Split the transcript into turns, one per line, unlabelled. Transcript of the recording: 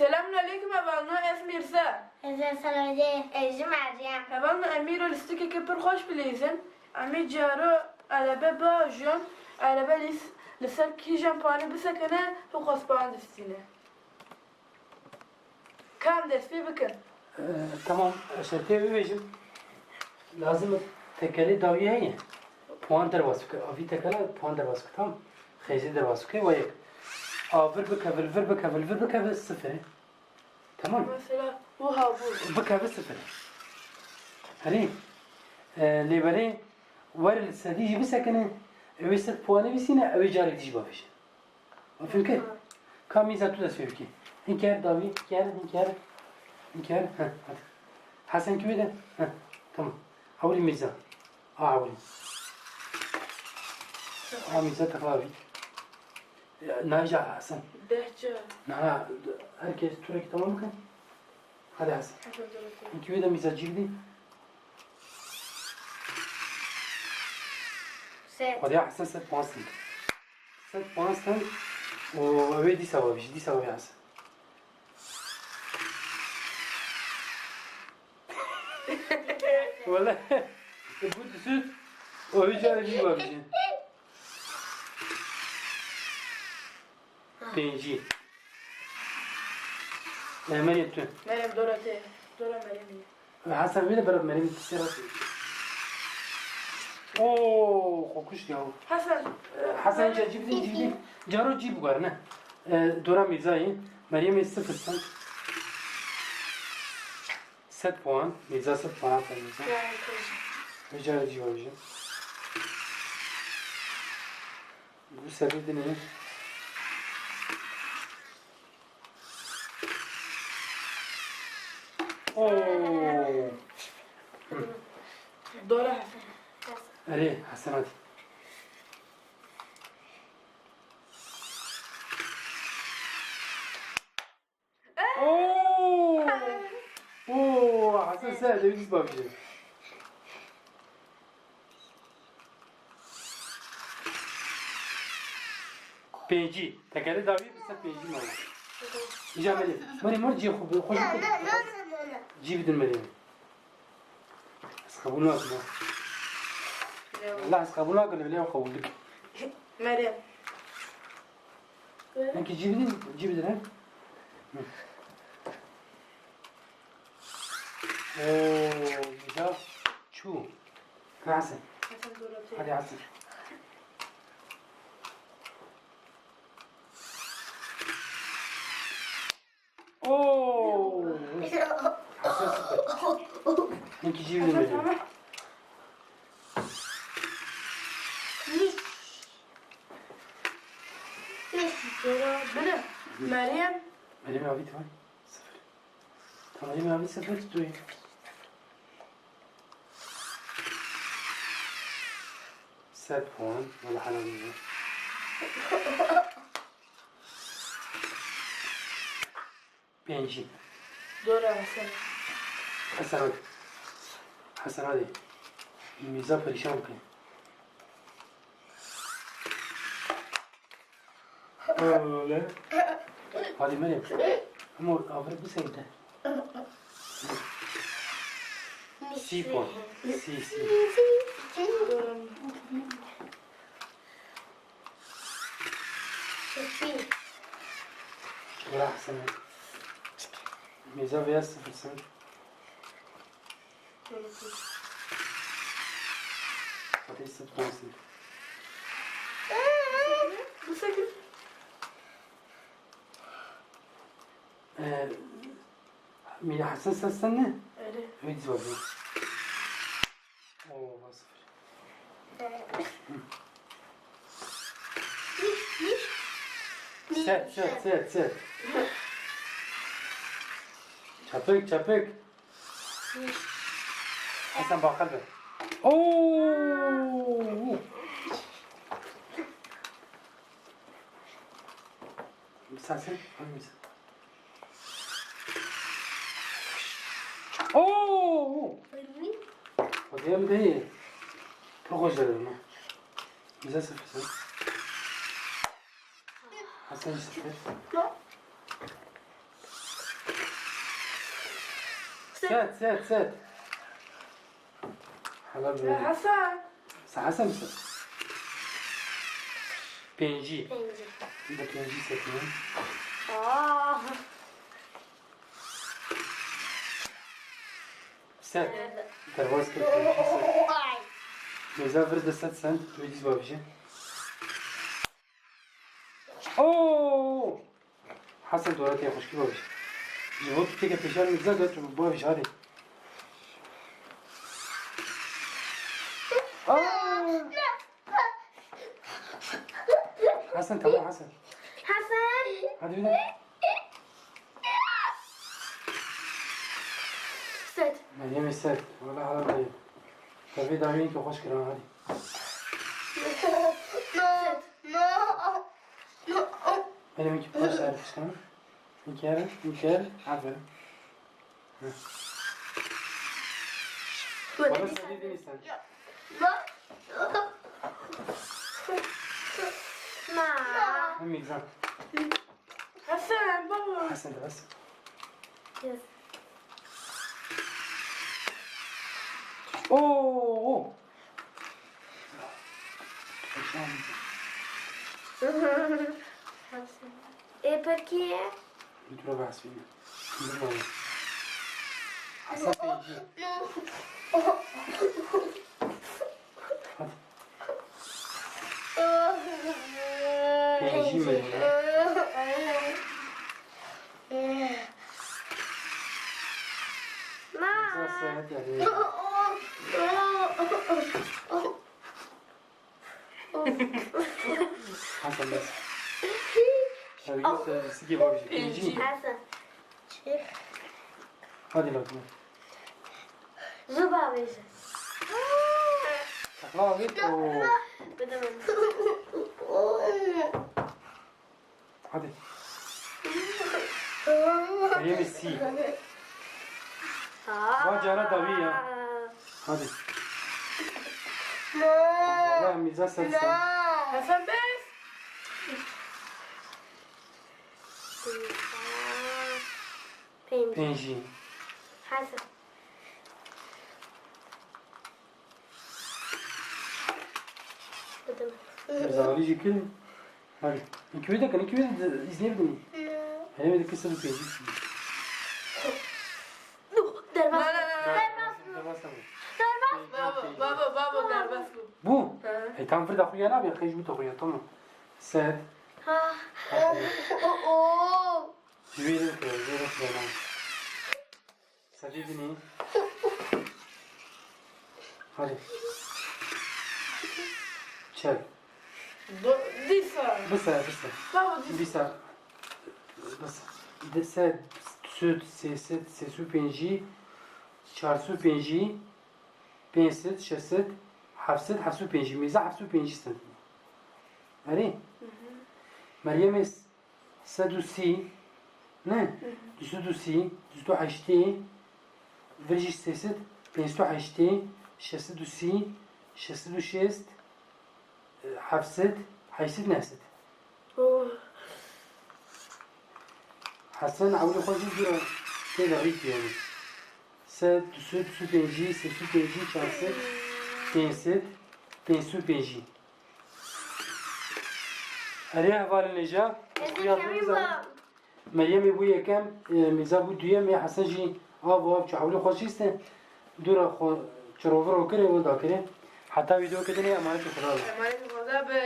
Selamun aleyküm evalno es Mirza.
سلامتی اجی مریم
Evalno emiro listike ke per hoş bilizim. Ami caro araba bajum. Araba liser ki jampani bisakene fi khosban distine. Kam desti bikin.
تمام شرطه ببیجم لازم تکلی داویه هیه پوان در واسو که آوی تکلا پوان در واسو که تمام خیزی در واسو که و یک آور بکه ولور بکه ولور بکه صفره تمام
Mesela bu ha bu.
بکه صفره هلی لیبری ور السديجي بسكنه ويست پوانه بسینه اوی جاری دیج بافشه مفهوم که کامیزا تو دست بکی این کار داوی این کار ها حسن کی بده ها تمام حولي ميزان حولي ميزان تخلافي نرجع حسن
Behçe.
نعم herkes تورك تمام كان هذا حسن انت وين ميزان جيبني
ست
هذا حسن 7 بوانت 7 بوانت وهي دي سوا يا حسن والله بود süt o yüzden bir var bir Penji. Hemen yaptın.
Meryem Dorate. Dora Meryem'i.
Hasan bir de beraber Meryem'i tisera. Oo, kokuş ya.
Hasan.
Hasan cibdi. Caro cib var ne? Dora Mirza'yı Meryem'i 0'san 7 puan. Mirza 7 puan aferin Mirza. Rica ediyorum. Bu sebebi ne? Oo.
Dora Hasan.
Ali Hasan hadi. Oo. Oo, Hasan sen de biz bakacağız. Peci. Tekeli davi bir peci mi olur? İcabeli. Mari cih خوش. جيب دين مريم. اسخبونا اسمه. لا اسخبونا قال لي اخول لك.
Meryem.
انك جيب دين اوه ده شو حسن
Hasan Dorate.
هذه حسن اوه حسن صفر انك جيب دين مريم
Tamam. Dora benim. Meryem.
مريم عبيد هاي صفر طب مريم عبيد صفر تدوي سات بوان ولا حلوية بينجي
Dora Hasan.
حسن هذه الميزان فريشان كان لا هذه مريم أمور أفرق بسيطة سي بوان سي
Dora.
شفي
ولا أحسن ميزان فيها صفر سنت هذه ست بوان سنت
Bu sekiz.
ميلا حسن سنة
Öyle.
هيك زوجي أوه صفر سات çapık Hasan bak kalbe ooo sensin hangisi ooo o diğer değil çok hoş dedim ha bize sıfırsın Hasan sıfır سات حالا ببینیم
حسن
حسن بسات پنجی
پنجی
به پنجی ستیم
آه
سات درواز کرد پنجی سات
وای
میزا ورد سات سنت تویدیز بابیشه اوه حسن دورات يا خوشكي بابيش جبوت تيجي في شهر متزاد وتر بابيش هذه حسن تمام حسن
حسن
هذا بدا
ست
ما هي مسات ولا على ما هي تبي دامين كي خوش كرا هذه أنا ميكي بوش عارف كم ميكال عفوا والله سديد نيسان
ما
هم ميزان
حسن بابا
حسن ده بس
يس
اوه
E perché?
Dentro la spina. حسن بيجي بيجي مليون حسن بس شو سيجي بابي بيجي
حسن شيخ
هذه لازم
زبا بيجي
تطلع بيت و
بدنا
هذه هي ميسي واجرة ضوية هذه والله ميزان سلسل
حسن بس
بيجي
حسن
زغالي جي كل هذه نكويدا كان نكويدا إزني بدني هي بدك كسر بيجي
بابا در بس
بو هي كان فرد أخويا أنا بيخرج بيت أخويا توم ساد جويل كذا فلان سديدني هذه شل
ديسا
بس
بابا ديسا
بس دسه سود سيست سيسو بينجي چارسو بينجي بينست شست حفصت حفصو بينجي ميزا حفصو بينجي سنت أري مريم سدوسي نه دوسي دوستو حشتي فريجي سيست بينستو حشتي شستوسي شستو شست حفصت حشت نست حسن عودي خوشي جرا كده ريت يعني سد سو بينجي سو بينجي شانست بينست بينسو بينجي أريها فالنجا مريم ابويا كم ميزابو دويا مي حسن جي آب چحولی خوشیسته دور خو چروفر وکره و داکره حتی ویدیو کدنی امانت خدا
امانت خدا به